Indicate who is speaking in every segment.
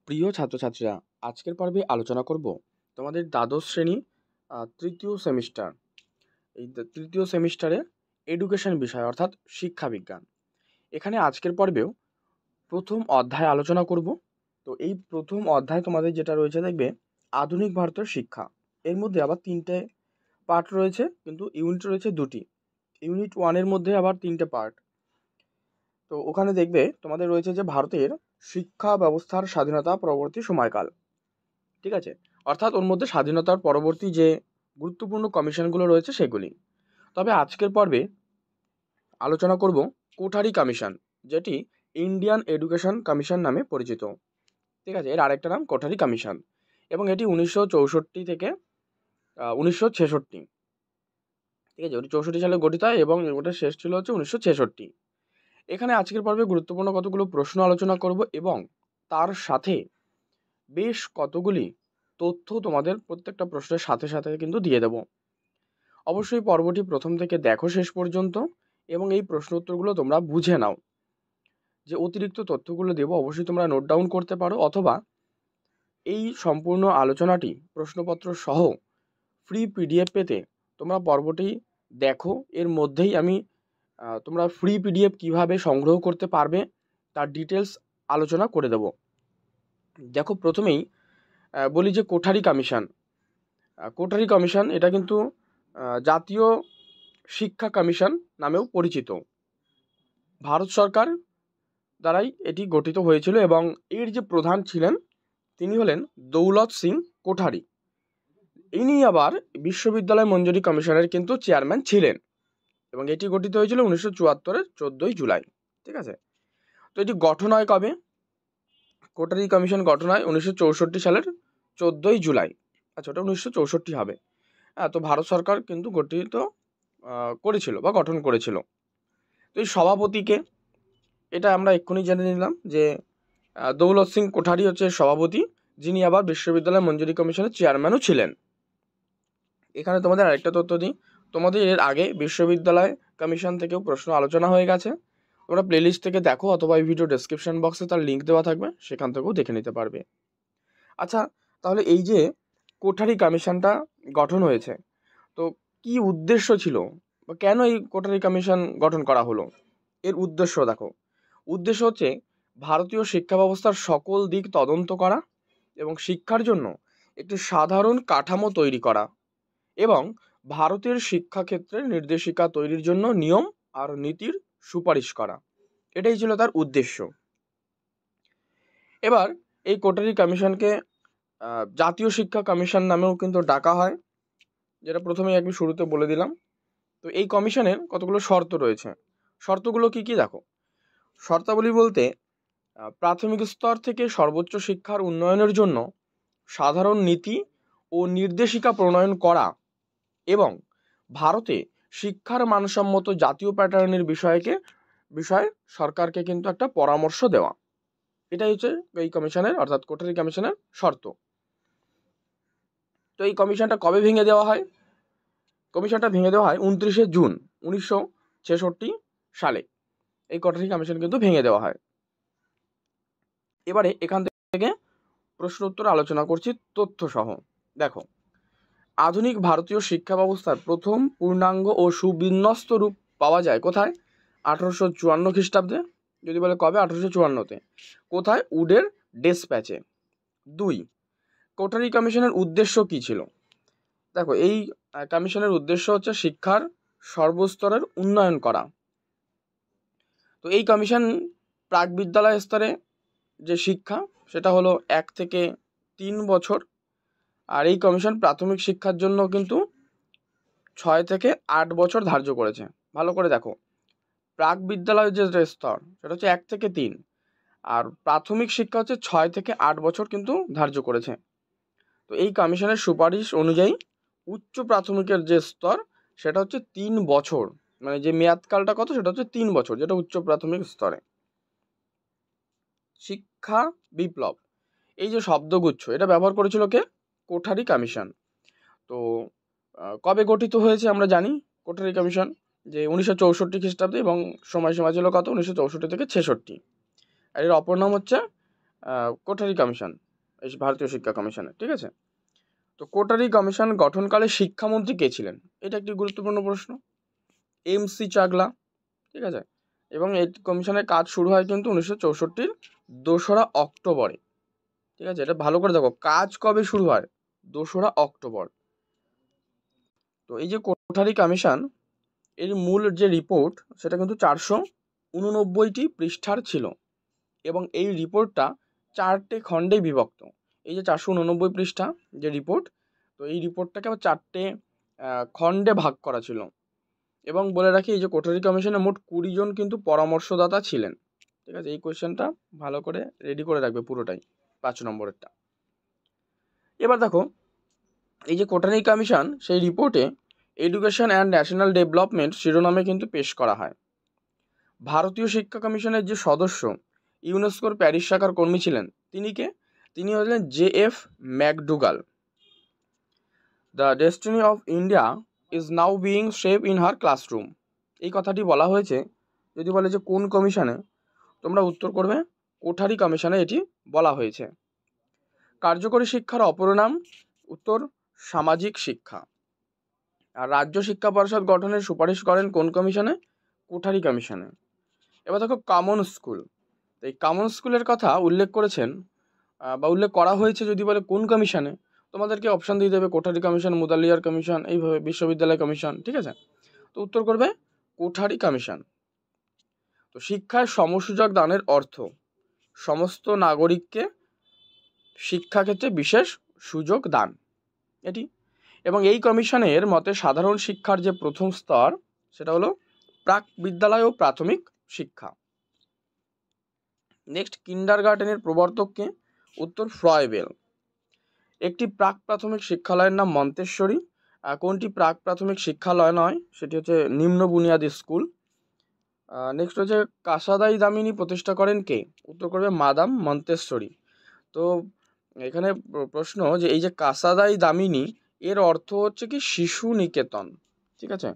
Speaker 1: প্রিয় ছাত্রছাত্রীরা, আজকের পর্বে আলোচনা করব তোমাদের দ্বাদশ শ্রেণী তৃতীয় সেমিস্টার। এই তৃতীয় সেমিস্টারে এডুকেশন বিষয় অর্থাৎ শিক্ষা বিজ্ঞান। এখানে আজকের পর্বেও প্রথম অধ্যায় আলোচনা করব। তো এই প্রথম অধ্যায় তোমাদের যেটা রয়েছে দেখবে আধুনিক ভারতের শিক্ষা। এর মধ্যে আবার তিনটে পার্ট রয়েছে, কিন্তু ইউনিট রয়েছে দুটি। ইউনিট ওয়ানের মধ্যে আবার তিনটে পার্ট। তো ওখানে দেখবে তোমাদের রয়েছে যে ভারতের শিক্ষা ব্যবস্থার স্বাধীনতা পরবর্তী সময়কাল। ঠিক আছে, অর্থাৎ ওর মধ্যে স্বাধীনতার পরবর্তী যে গুরুত্বপূর্ণ কমিশনগুলো রয়েছে সেগুলি। তবে আজকের পর্বে আলোচনা করব কোঠারি কমিশন, যেটি ইন্ডিয়ান এডুকেশন কমিশন নামে পরিচিত। ঠিক আছে, এর আরেকটা নাম কোঠারি কমিশন, এবং এটি 1964 থেকে 1966। ঠিক আছে, ওটি 64 সালে গঠিত হয় এবং ওটা শেষ ছিল হচ্ছে 1966। এখানে আজকের পর্বে গুরুত্বপূর্ণ কতগুলো প্রশ্ন আলোচনা করব এবং তার সাথে বেশ কতগুলি তথ্য তোমাদের প্রত্যেকটা প্রশ্নের সাথে সাথে কিন্তু দিয়ে দেব। অবশ্যই পর্বটি প্রথম থেকে দেখো শেষ পর্যন্ত এবং এই প্রশ্ন উত্তরগুলো তোমরা বুঝে নাও। যে অতিরিক্ত তথ্যগুলো দেব অবশ্যই তোমরা নোট ডাউন করতে পারো, অথবা এই সম্পূর্ণ আলোচনাটি প্রশ্নপত্র সহ ফ্রি পিডিএফ পেতে তোমরা পর্বটি দেখো। এর মধ্যেই আমি তোমরা ফ্রি পিডিএফ কিভাবে সংগ্রহ করতে পারবে তার ডিটেলস আলোচনা করে দেব। দেখো, প্রথমেই বলি যে কোঠারি কমিশন। কোঠারি কমিশন এটা কিন্তু জাতীয় শিক্ষা কমিশন নামেও পরিচিত। ভারত সরকার দ্বারাই এটি গঠিত হয়েছিল এবং এর যে প্রধান ছিলেন তিনি হলেন দৌলত সিং কোঠারি। ইনি আবার বিশ্ববিদ্যালয় মঞ্জুরি কমিশনের কিন্তু চেয়ারম্যান ছিলেন এবং এটি গঠিত হয়েছিল 1974-এর 14ই জুলাই। ঠিক আছে, তো এটি গঠন হয় কবে? কোঠারি কমিশন গঠন হয় 1964 সালের 14ই জুলাই। আচ্ছা, ওটা 1964 হবে। তো ভারত সরকার কিন্তু গঠিত করেছিল বা গঠন করেছিল। তো এই সভাপতিকে, এটা আমরা এক্ষুনি জেনে নিলাম যে দৌলত সিং কোঠারি হচ্ছে সভাপতি, যিনি আবার বিশ্ববিদ্যালয় মঞ্জুরি কমিশনের চেয়ারম্যানও ছিলেন। এখানে তোমাদের আরেকটা তথ্য দিই, তোমাদের এর আগে বিশ্ববিদ্যালয় কমিশন থেকেও প্রশ্ন আলোচনা হয়ে গেছে। তোমরা প্লেলিস্ট থেকে দেখো, অথবা এই ভিডিও ডেসক্রিপশন বক্সে তার লিঙ্ক দেওয়া থাকবে, সেখান থেকেও দেখে নিতে পারবে। আচ্ছা, তাহলে এই যে কোঠারি কমিশনটা গঠন হয়েছে, তো কি উদ্দেশ্য ছিল বা কেন এই কোঠারি কমিশন গঠন করা হলো? এর উদ্দেশ্য দেখো, উদ্দেশ্য হচ্ছে ভারতীয় শিক্ষা ব্যবস্থার সকল দিক তদন্ত করা এবং শিক্ষার জন্য একটি সাধারণ কাঠামো তৈরি করা এবং ভারতের শিক্ষাক্ষেত্রের নির্দেশিকা তৈরির জন্য নিয়ম আর নীতির সুপারিশ করা। এটাই ছিল তার উদ্দেশ্য। এবার এই কোঠারি কমিশনকে জাতীয় শিক্ষা কমিশন নামেও কিন্তু ডাকা হয়, যেটা প্রথমেই আমি শুরুতে বলে দিলাম। তো এই কমিশনের কতগুলো শর্ত রয়েছে। শর্তগুলো কি কি দেখো। শর্তাবলী বলতে প্রাথমিক স্তর থেকে সর্বোচ্চ শিক্ষার উন্নয়নের জন্য সাধারণ নীতি ও নির্দেশিকা প্রণয়ন করা এবং ভারতে শিক্ষার মানসম্মত জাতীয় প্যাটার্নের বিষয়ে সরকারকে কিন্তু একটা পরামর্শ দেওয়া। এটাই হচ্ছে এই কমিশনের অর্থাৎ কোঠারি কমিশনের শর্ত। তো এই কমিশনটা কবে ভেঙে দেওয়া হয়? কমিশনটা ভেঙে দেওয়া হয় 29শে জুন 1966 সালে। এই কোঠারি কমিশন কিন্তু ভেঙে দেওয়া হয়। এবারে এখান থেকে প্রশ্ন উত্তর আলোচনা করছি তথ্য সহ। দেখো, আধুনিক ভারতীয় শিক্ষা ব্যবস্থার প্রথম পূর্ণাঙ্গ ও সুবিন্যস্ত রূপ পাওয়া যায় কোথায়? 1854 খ্রিস্টাব্দে। যদি বলে কবে? 1854-তে। কোথায়? উডের ডেসপ্যাচে। 2, কোঠারি কমিশনের উদ্দেশ্য কী ছিল? দেখো, এই কমিশনের উদ্দেশ্য হচ্ছে শিক্ষার সর্বস্তরের উন্নয়ন করা। তো এই কমিশন প্রাক বিদ্যালয় স্তরে যে শিক্ষা সেটা হলো 1 থেকে 3 বছর, আর এই কমিশন প্রাথমিক শিক্ষার জন্য কিন্তু 6 থেকে 8 বছর ধার্য করেছে। ভালো করে দেখো, প্রাক বিদ্যালয়ের যে স্তর সেটা হচ্ছে 1 থেকে 3, আর প্রাথমিক শিক্ষা হচ্ছে 6 থেকে 8 বছর কিন্তু ধার্য করেছে। তো এই কমিশনের সুপারিশ অনুযায়ী উচ্চ প্রাথমিকের যে স্তর সেটা হচ্ছে 3 বছর, মানে যে মেয়াদকালটা কত সেটা হচ্ছে 3 বছর, যেটা উচ্চ প্রাথমিক স্তরে। শিক্ষা বিপ্লব, এই যে শব্দগুচ্ছ এটা ব্যবহার করেছিল কে? কোঠারি কমিশন। তো কবে গঠিত হয়েছে আমরা জানি কোঠারি কমিশন, যে 1964 খ্রিস্টাব্দে, এবং সময়সীমা ছিল কত? 1964 থেকে 66। আর এর অপর নাম হচ্ছে কোঠারি কমিশন, এই ভারতীয় শিক্ষা কমিশনে, ঠিক আছে। তো কোঠারি কমিশন গঠনকালে শিক্ষামন্ত্রী কে ছিলেন? এটা একটি গুরুত্বপূর্ণ প্রশ্ন। MC চাগলা, ঠিক আছে। এবং এই কমিশনের কাজ শুরু হয় কিন্তু 1964 2রা অক্টোবরে, ঠিক আছে। এটা ভালো করে দেখো, কাজ কবে শুরু হয়? 2রা অক্টোবর। তো এই যে কোঠারি কমিশন, এর মূল যে রিপোর্ট সেটা কিন্তু 489টি পৃষ্ঠার ছিল, এবং এই রিপোর্টটা 4টে খণ্ডে বিভক্ত। এই যে 489 পৃষ্ঠা যে রিপোর্ট, তো এই রিপোর্টটাকে আবার 4টে খণ্ডে ভাগ করা ছিল। এবং বলে রাখি, এই যে কোঠারি কমিশনে মোট 20 জন কিন্তু পরামর্শদাতা ছিলেন, ঠিক আছে। এই কোয়েশ্চেনটা ভালো করে রেডি করে রাখবে পুরোটাই, 5 নম্বরেরটা। এবার দেখো, এই যে কোঠারি কমিশন, সেই রিপোর্টে এডুকেশন অ্যান্ড ন্যাশনাল ডেভেলপমেন্ট শিরোনামে কিন্তু পেশ করা হয়। ভারতীয় শিক্ষা কমিশনের যে সদস্য, ইউনেস্কোর প্যারিস শাখার কর্মী ছিলেন, তিনি হলেন JF McDougall. The destiny of India is now being shape in her classroom. এই কথাটি বলা হয়েছে। যদি বলে যে কোন কমিশনে, তোমরা উত্তর করবে কোঠারি কমিশনে এটি বলা হয়েছে। কার্যকরী শিক্ষার অপর নাম, উত্তর সামাজিক শিক্ষা। আর রাজ্য শিক্ষা পরিষদ গঠনের সুপারিশ করেন কোন কমিশনে? কোঠারি কমিশনে। এবার দেখো কমন স্কুল, এই কমন স্কুলের কথা উল্লেখ করেছেন বা উল্লেখ করা হয়েছে যদি বলে কোন কমিশনে, তোমাদেরকে অপশান দিয়ে দেবে কোঠারি কমিশন, মুদালিয়ার কমিশন, এইভাবে বিশ্ববিদ্যালয় কমিশন, ঠিক আছে। তো উত্তর করবে কোঠারি কমিশন। তো শিক্ষায় সমসুযোগ দানের অর্থ সমস্ত নাগরিককে শিক্ষাক্ষেত্রে বিশেষ সুযোগ দান, এটি। এবং এই কমিশনের মতে সাধারণ শিক্ষার যে প্রথম স্তর, সেটা হলো প্রাক বিদ্যালয় ও প্রাথমিক শিক্ষা। নেক্সট, কিন্ডারগার্টেনের প্রবর্তককে? উত্তর ফ্রয়েবেল। একটি প্রাক প্রাথমিক শিক্ষালয়ের নাম মন্তেশ্বরী। কোনটি প্রাক প্রাথমিক শিক্ষালয় নয়, সেটি হচ্ছে নিম্ন বুনিয়াদী স্কুল। নেক্সট হচ্ছে কাসাদাই দামিনী প্রতিষ্ঠা করেন কে? উত্তর করবে মাদাম মন্তেশ্বরী। তো এখানে প্রশ্ন যে এই যে কাসাদাই দামিনী, এর অর্থ হচ্ছে কি শিশু নিকেতন, ঠিক আছে।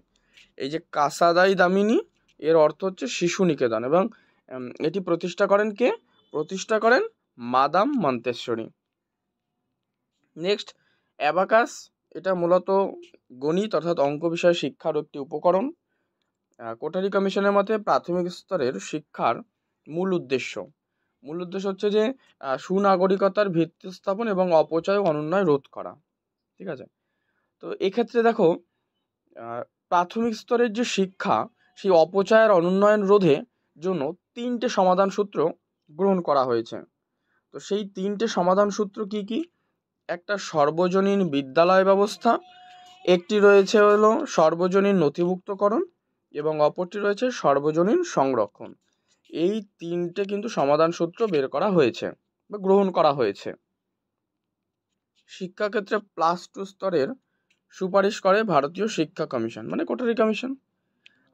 Speaker 1: এই যে কাসাদাই দামিনী, এর অর্থ হচ্ছে শিশু নিকেতন, এবং এটি প্রতিষ্ঠা করেন কে? প্রতিষ্ঠা করেন মাদাম মন্তেশ্বরী। নেক্সট, অ্যাবাকাস, এটা মূলত গণিত অর্থাৎ অঙ্ক বিষয় শিক্ষার একটি উপকরণ। কোঠারি কমিশনের মতে প্রাথমিক স্তরের শিক্ষার মূল উদ্দেশ্য হচ্ছে যে সুনাগরিকতার ভিত্তি স্থাপন এবং অপচয় ও অনুন্নয় রোধ করা, ঠিক আছে। তো এক্ষেত্রে দেখো, প্রাথমিক স্তরের যে শিক্ষা, সেই অপচয়ের অনুন্নয়ন রোধে জন্য 3টে সমাধান সূত্র গ্রহণ করা হয়েছে। তো সেই 3টে সমাধান সূত্র কি কি? একটা সর্বজনীন বিদ্যালয় ব্যবস্থা, একটি রয়েছে হলো সর্বজনীন নথিভুক্তকরণ, এবং অপরটি রয়েছে সর্বজনীন সংরক্ষণ। এই 3টে কিন্তু সমাধান সূত্র বের করা হয়েছে বা গ্রহণ করা হয়েছে। শিক্ষাক্ষেত্রে +2 স্তরের সুপারিশ করে ভারতীয় শিক্ষা কমিশন, মানে কোঠারি কমিশন।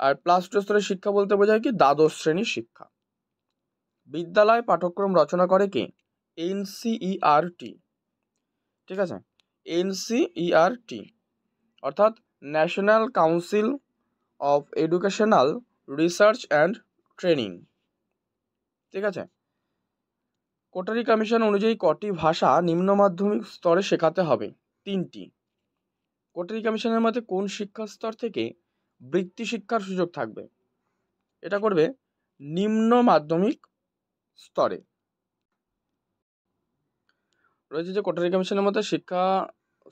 Speaker 1: আর +2 স্তরের শিক্ষা বলতে বোঝায় কি? দ্বাদশ শ্রেণীর শিক্ষা। বিদ্যালয় পাঠ্যক্রম রচনা করে কি? NCERT, ঠিক আছে। NCERT অর্থাৎ national council of educational research and training, ঠিক আছে। কোঠারি কমিশন অনুযায়ী কটি ভাষা নিম্ন মাধ্যমিক স্তরে শেখাতে হবে? 3টি। কোঠারি কমিশনের মতে কোন শিক্ষা স্তর থেকে বৃত্তি শিক্ষার সুযোগ থাকবে? এটা করবে নিম্ন মাধ্যমিক স্তরে। রয়েছে যে কোঠারি কমিশনের মতে শিক্ষা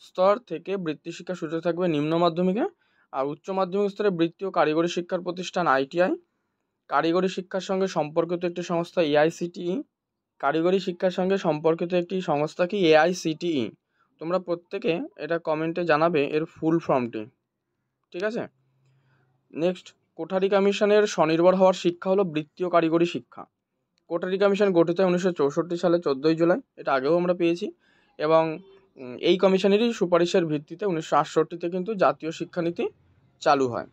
Speaker 1: স্তর থেকে বৃত্তি শিক্ষার সুযোগ থাকবে নিম্ন মাধ্যমিকে। আর উচ্চ মাধ্যমিক স্তরে বৃত্তি ও কারিগরি শিক্ষার প্রতিষ্ঠান ITI। কারিগরি শিক্ষার সঙ্গে সম্পর্কিত একটি সংস্থা AICTE। কারিগরি শিক্ষার সঙ্গে সম্পর্কিত একটি সংস্থা কি? AICTE। তোমরা প্রত্যেকে এটা কমেন্টে জানাবে এর ফুল ফর্মটি, ঠিক আছে। নেক্সট, কোঠারি কমিশনের স্বনির্ভর হওয়ার শিক্ষা হলো বৃত্তি ও কারিগরি শিক্ষা। কোঠারি কমিশন গঠিত হয় 1964 সালে 14 জুলাই, এটা আগেও আমরা পেয়েছি। এবং এই কমিশনেরই সুপারিশের ভিত্তিতে 1968-তে কিন্তু জাতীয় শিক্ষানীতি চালু হয়।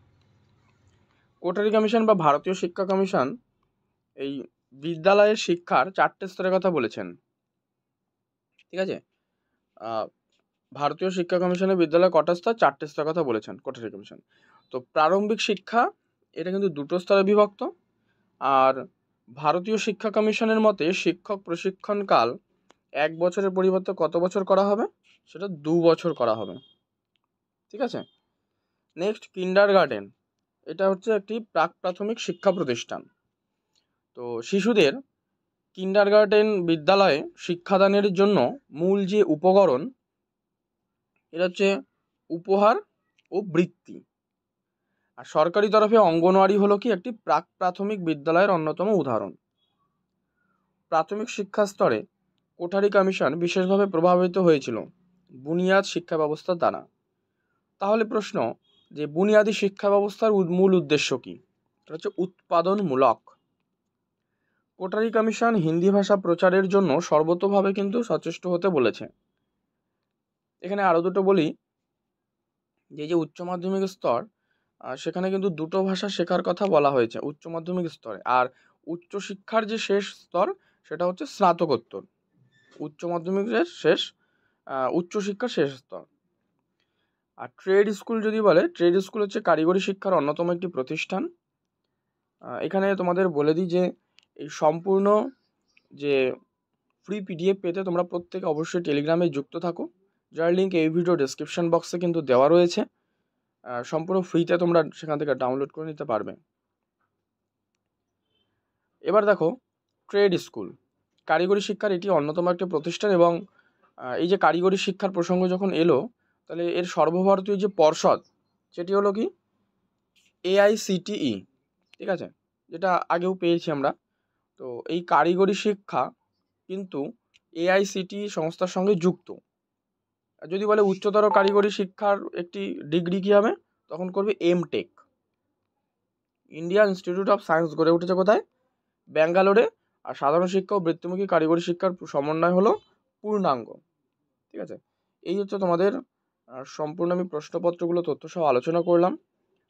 Speaker 1: কোঠারি কমিশন বা ভারতীয় শিক্ষা কমিশন এই বিদ্যালয়ের শিক্ষার 4টে স্তরের কথা বলেছেন, ঠিক আছে। ভারতীয় শিক্ষা কমিশনের বিদ্যালয় কটা স্তর? 4টে স্তরের কথা বলেছেন কোঠারি কমিশন। তো প্রারম্ভিক শিক্ষা, এটা কিন্তু 2টো স্তরে বিভক্ত। আর ভারতীয় শিক্ষা কমিশনের মতে শিক্ষক প্রশিক্ষণকাল 1 বছরের পরিবর্তে কত বছর করা হবে? সেটা 2 বছর করা হবে। ঠিক আছে। Next, kindergarten. এটা হচ্ছে একটি প্রাক প্রাথমিক শিক্ষা প্রতিষ্ঠান। তো শিশুদের কিন্ডারগার্টেন বিদ্যালয়ে শিক্ষাদানের জন্য মূল যে উপকরণ, এটা হচ্ছে উপহার ও বৃত্তি। আর সরকারি তরফে অঙ্গনওয়াড়ি হলো কি একটি প্রাক প্রাথমিক বিদ্যালয়ের অন্যতম উদাহরণ। প্রাথমিক শিক্ষা স্তরে কোঠারি কমিশন বিশেষভাবে প্রভাবিত হয়েছিল বুনিয়াদ শিক্ষা ব্যবস্থার দ্বারা। তাহলে প্রশ্ন, যে বুনিয়াদী শিক্ষা ব্যবস্থার মূল উদ্দেশ্য কি? এটা হচ্ছে উৎপাদনমূলক। কোঠারি কমিশন হিন্দি ভাষা প্রচারের জন্য সর্বতোভাবে কিন্তু সচেষ্ট হতে বলেছে। এখানে আরও দুটো বলি, যে যে উচ্চ মাধ্যমিক স্তর, সেখানে কিন্তু দুটো ভাষা শেখার কথা বলা হয়েছে উচ্চ মাধ্যমিক স্তরে। আর উচ্চ শিক্ষার যে শেষ স্তর সেটা হচ্ছে স্নাতকোত্তর। উচ্চ মাধ্যমিকের শেষ, উচ্চশিক্ষার শেষ স্তর। আর ট্রেড স্কুল যদি বলে, ট্রেড স্কুল হচ্ছে কারিগরি শিক্ষার অন্যতম একটি প্রতিষ্ঠান। এখানে তোমাদের বলে দিই যে এই সম্পূর্ণ যে ফ্রি পিডিএফ পেতে তোমরা প্রত্যেকে অবশ্যই টেলিগ্রামে যুক্ত থাকো, যার লিঙ্ক এই ভিডিও ডেসক্রিপশন বক্সে কিন্তু দেওয়া রয়েছে। সম্পূর্ণ ফ্রিতে তোমরা সেখান থেকে ডাউনলোড করে নিতে পারবে। এবার দেখো, ট্রেড স্কুল কারিগরি শিক্ষার এটি অন্যতম একটি প্রতিষ্ঠান। এবং এই যে কারিগরি শিক্ষার প্রসঙ্গ যখন এলো, তাহলে এর সর্বভারতীয় যে পর্ষদ সেটি হলো কি AICTE। ঠিক আছে, যেটা আগেও পেয়েছি আমরা। তো এই কারিগরি শিক্ষা কিন্তু AICTE সংস্থার সঙ্গে যুক্ত। যদি বলে উচ্চতর কারিগরি শিক্ষার একটি ডিগ্রি কী হবে, তখন করবে MTech। Indian institute of science গড়ে উঠেছে কোথায়? ব্যাঙ্গালোরে। আর সাধারণ শিক্ষা ও বৃত্তিমুখী কারিগরি শিক্ষার সমন্বয় হলো পূর্ণাঙ্গ। ঠিক আছে, এই হচ্ছে তোমাদের সম্পূর্ণ আমি প্রশ্নপত্রগুলো তথ্য সহ আলোচনা করলাম।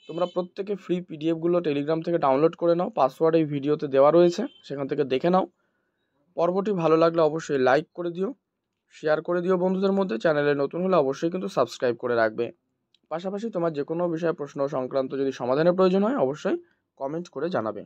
Speaker 1: তোমরা প্রত্যেকে ফ্রি পিডিএফগুলো টেলিগ্রাম থেকে ডাউনলোড করে নাও, পাসওয়ার্ড এই ভিডিওতে দেওয়া রয়েছে, সেখান থেকে দেখে নাও। পর্বটি ভালো লাগলে অবশ্যই লাইক করে দিও, শেয়ার করে দিও বন্ধুদের মধ্যে। চ্যানেলে নতুন হলে অবশ্যই কিন্তু সাবস্ক্রাইব করে রাখবে। পাশাপাশি তোমার যে কোনো বিষয়ে প্রশ্ন সংক্রান্ত যদি সমাধানের প্রয়োজন হয়, অবশ্যই কমেন্ট করে জানাবে।